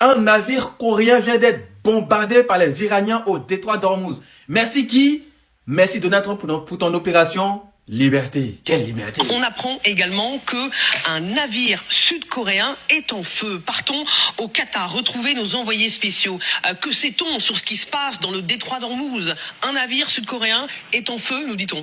Un navire coréen vient d'être bombardé par les Iraniens au détroit d'Ormuz. Merci qui? Merci Donald Trump pour ton opération Liberté. Quelle liberté! On apprend également qu'un navire sud-coréen est en feu. Partons au Qatar, retrouver nos envoyés spéciaux. Que sait-on sur ce qui se passe dans le détroit d'Ormuz? Un navire sud-coréen est en feu, nous dit-on.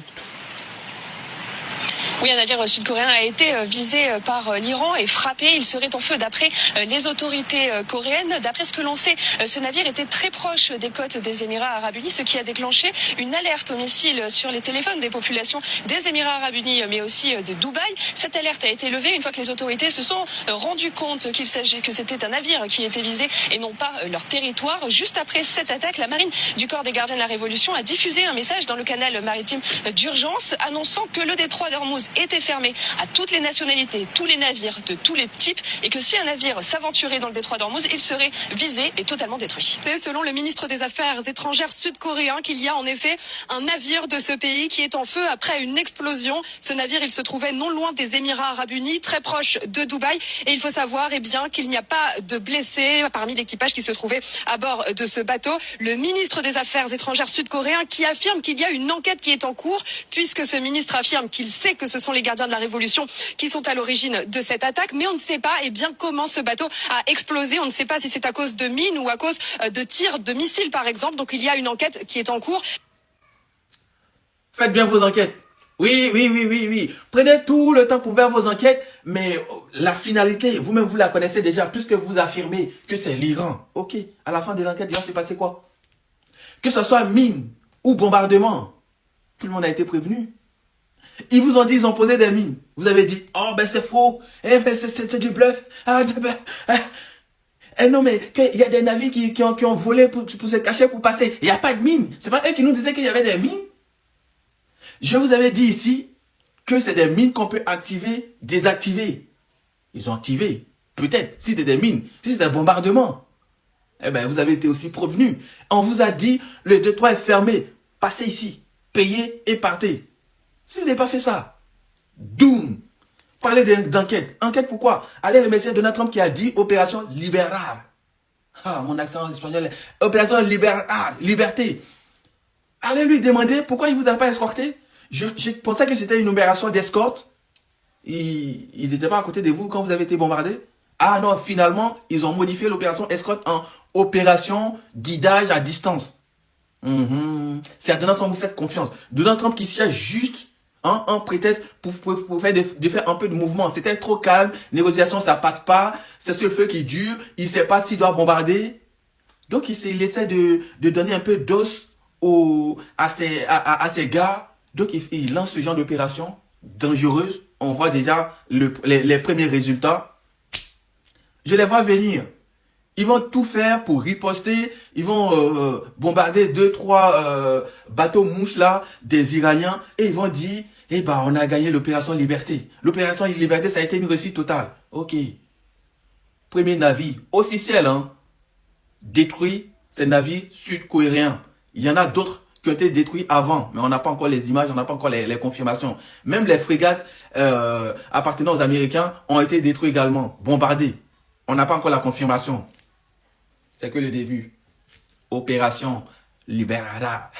Oui, un navire sud-coréen a été visé par l'Iran et frappé. Il serait en feu d'après les autorités coréennes. D'après ce que l'on sait, ce navire était très proche des côtes des Émirats Arabes Unis, ce qui a déclenché une alerte au missile sur les téléphones des populations des Émirats Arabes Unis, mais aussi de Dubaï. Cette alerte a été levée une fois que les autorités se sont rendues compte qu'il s'agit que c'était un navire qui était visé et non pas leur territoire. Juste après cette attaque, la marine du corps des gardiens de la Révolution a diffusé un message dans le canal maritime d'urgence annonçant que le détroit d'Ormuz était fermé à toutes les nationalités, tous les navires de tous les types, et que si un navire s'aventurait dans le détroit d'Ormuz, il serait visé et totalement détruit. C'est selon le ministre des Affaires étrangères sud-coréen qu'il y a en effet un navire de ce pays qui est en feu après une explosion. Ce navire, il se trouvait non loin des Émirats Arabes Unis, très proche de Dubaï, et il faut savoir bien qu'il n'y a pas de blessés parmi l'équipage qui se trouvait à bord de ce bateau. Le ministre des Affaires étrangères sud-coréen qui affirme qu'il y a une enquête qui est en cours, puisque ce ministre affirme qu'il sait que ce sont les gardiens de la Révolution qui sont à l'origine de cette attaque, mais on ne sait pas comment ce bateau a explosé. On ne sait pas si c'est à cause de mines ou à cause de tirs de missiles par exemple. Donc il y a une enquête qui est en cours. Faites bien vos enquêtes. Oui. Prenez tout le temps pour faire vos enquêtes, mais la finalité, vous-même vous la connaissez déjà, puisque vous affirmez que c'est l'Iran. Ok, à la fin de l'enquête, il va se passer quoi? Que ce soit mine ou bombardement, tout le monde a été prévenu. Ils vous ont dit, ils ont posé des mines. Vous avez dit, oh ben c'est faux, c'est du bluff. Non mais, il y a des navires qui ont volé pour se cacher, pour passer. Il n'y a pas de mines. C'est pas eux qui nous disaient qu'il y avait des mines. Je vous avais dit ici que c'est des mines qu'on peut activer, désactiver. Ils ont activé. Peut-être, si c'est des mines, si c'est des bombardements. Eh ben, vous avez été aussi prévenus. On vous a dit, le détroit est fermé. Passez ici, payez et partez. Si vous n'avez pas fait ça, doum. Parlez d'enquête. Enquête pourquoi? Allez remercier Donald Trump qui a dit opération libérale. Ah, mon accent espagnol. Opération libérale, liberté. Allez lui demander pourquoi il ne vous a pas escorté. Je pensais que c'était une opération d'escorte. Ils n'étaient pas à côté de vous quand vous avez été bombardé. Ah non, finalement, ils ont modifié l'opération escorte en opération guidage à distance. C'est à Donald Trump que vous faites confiance. Donald Trump qui cherche juste un prétexte pour faire un peu de mouvement. C'était trop calme, négociation ça passe pas, c'est ce feu qui dure, il ne sait pas s'il doit bombarder. Donc il essaie de donner un peu d'os à ses gars. Donc il lance ce genre d'opération dangereuse. On voit déjà les premiers résultats. Je les vois venir. Ils vont tout faire pour riposter. Ils vont bombarder 2-3 bateaux mouches là des Iraniens. Et ils vont dire, eh ben on a gagné l'opération Liberté. L'opération Liberté, ça a été une réussite totale. Ok. Premier navire officiel, hein, détruit, c'est navire sud-coréen. Il y en a d'autres qui ont été détruits avant, mais on n'a pas encore les images, on n'a pas encore les confirmations. Même les frégates appartenant aux Américains ont été détruits également, bombardés. On n'a pas encore la confirmation. C'est que le début. Opération Liberada.